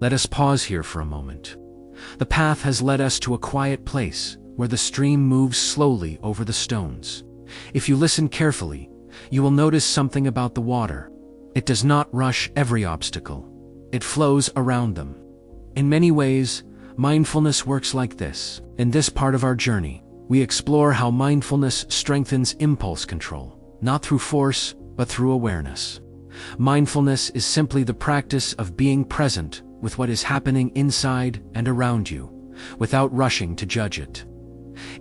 Let us pause here for a moment. The path has led us to a quiet place where the stream moves slowly over the stones. If you listen carefully, you will notice something about the water. It does not rush every obstacle. It flows around them. In many ways, mindfulness works like this. In this part of our journey, we explore how mindfulness strengthens impulse control, not through force, but through awareness. Mindfulness is simply the practice of being present with what is happening inside and around you, without rushing to judge it.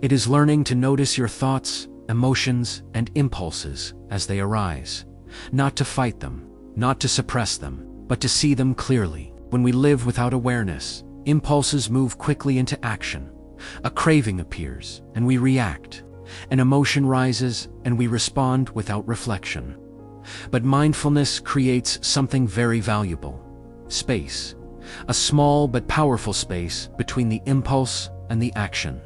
It is learning to notice your thoughts, emotions, and impulses as they arise, not to fight them, not to suppress them, but to see them clearly. When we live without awareness, impulses move quickly into action. A craving appears, and we react. An emotion rises, and we respond without reflection. But mindfulness creates something very valuable: space. A small but powerful space between the impulse and the action.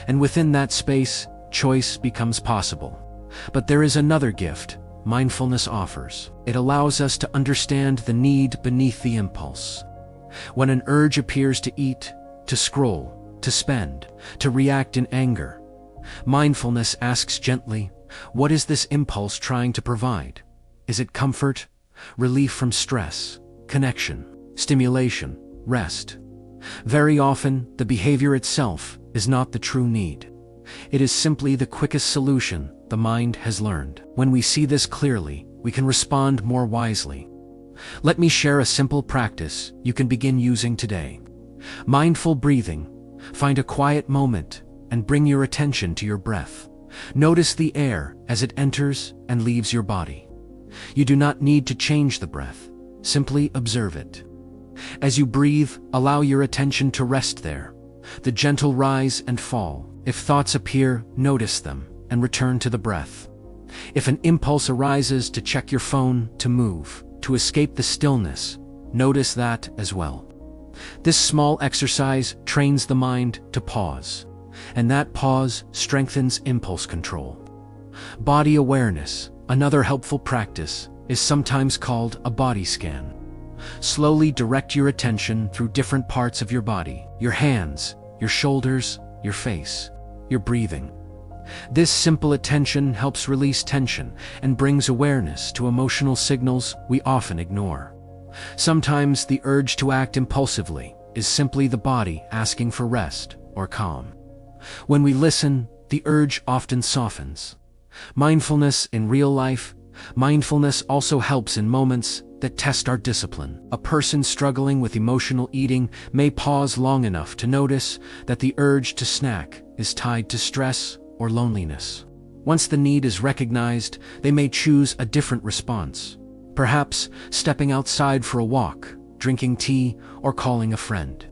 And within that space, choice becomes possible. But there is another gift mindfulness offers. It allows us to understand the need beneath the impulse. When an urge appears to eat, to scroll, to spend, to react in anger, mindfulness asks gently, what is this impulse trying to provide? Is it comfort, relief from stress, connection, stimulation, rest? Very often, the behavior itself is not the true need. It is simply the quickest solution the mind has learned. When we see this clearly, we can respond more wisely. Let me share a simple practice you can begin using today. Mindful breathing. Find a quiet moment and bring your attention to your breath. Notice the air as it enters and leaves your body. You do not need to change the breath. Simply observe it. As you breathe, allow your attention to rest there. The gentle rise and fall. If thoughts appear, notice them and return to the breath. If an impulse arises to check your phone, to move, to escape the stillness, notice that as well. This small exercise trains the mind to pause, and that pause strengthens impulse control. Body awareness, another helpful practice, is sometimes called a body scan. Slowly direct your attention through different parts of your body: your hands, your shoulders, your face, your breathing. This simple attention helps release tension and brings awareness to emotional signals we often ignore. Sometimes the urge to act impulsively is simply the body asking for rest or calm. When we listen, the urge often softens. Mindfulness in real life. Mindfulness also helps in moments that test our discipline. A person struggling with emotional eating may pause long enough to notice that the urge to snack is tied to stress or loneliness. Once the need is recognized, they may choose a different response. Perhaps stepping outside for a walk, drinking tea, or calling a friend.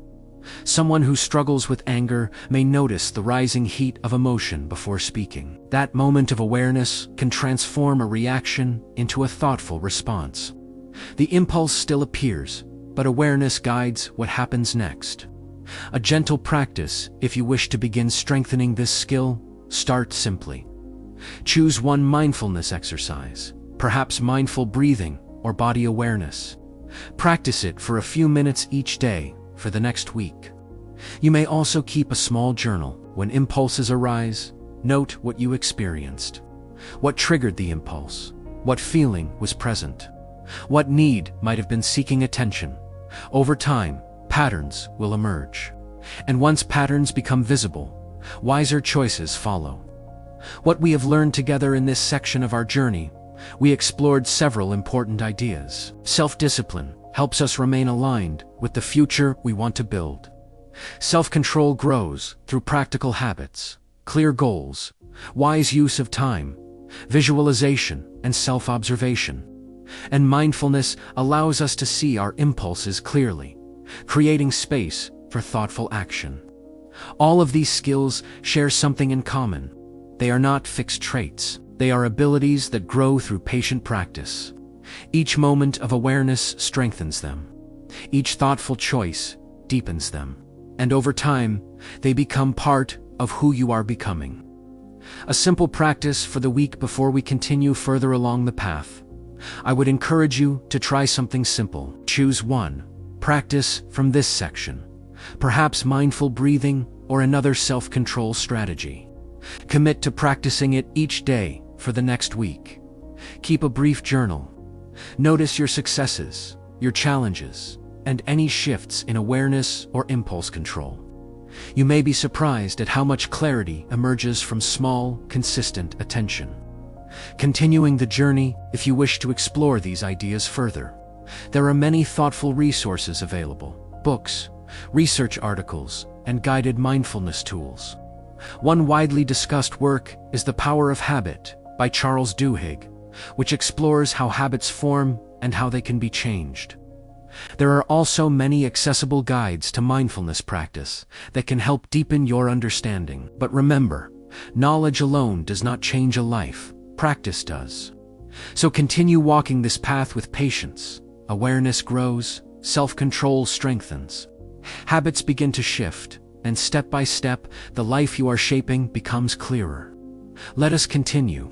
Someone who struggles with anger may notice the rising heat of emotion before speaking. That moment of awareness can transform a reaction into a thoughtful response. The impulse still appears, but awareness guides what happens next. A gentle practice, if you wish to begin strengthening this skill, start simply. Choose one mindfulness exercise, perhaps mindful breathing or body awareness. Practice it for a few minutes each day for the next week. You may also keep a small journal. When impulses arise, note what you experienced. What triggered the impulse? What feeling was present? What need might have been seeking attention? Over time, patterns will emerge. And once patterns become visible, wiser choices follow. What we have learned together in this section of our journey, we explored several important ideas. Self-discipline helps us remain aligned with the future we want to build. Self-control grows through practical habits, clear goals, wise use of time, visualization, and self-observation. And mindfulness allows us to see our impulses clearly, creating space for thoughtful action. All of these skills share something in common. They are not fixed traits. They are abilities that grow through patient practice. Each moment of awareness strengthens them. Each thoughtful choice deepens them. And over time, they become part of who you are becoming. A simple practice for the week before we continue further along the path. I would encourage you to try something simple. Choose one Practice from this section, perhaps mindful breathing or another self-control strategy. Commit to practicing it each day for the next week. Keep a brief journal. Notice your successes, your challenges, and any shifts in awareness or impulse control. You may be surprised at how much clarity emerges from small, consistent attention. Continuing the journey if you wish to explore these ideas further. There are many thoughtful resources available: books, research articles, and guided mindfulness tools. One widely discussed work is The Power of Habit by Charles Duhigg, which explores how habits form and how they can be changed. There are also many accessible guides to mindfulness practice that can help deepen your understanding. But remember, knowledge alone does not change a life, practice does. So continue walking this path with patience. Awareness grows, self-control strengthens. Habits begin to shift, and step by step, the life you are shaping becomes clearer. Let us continue,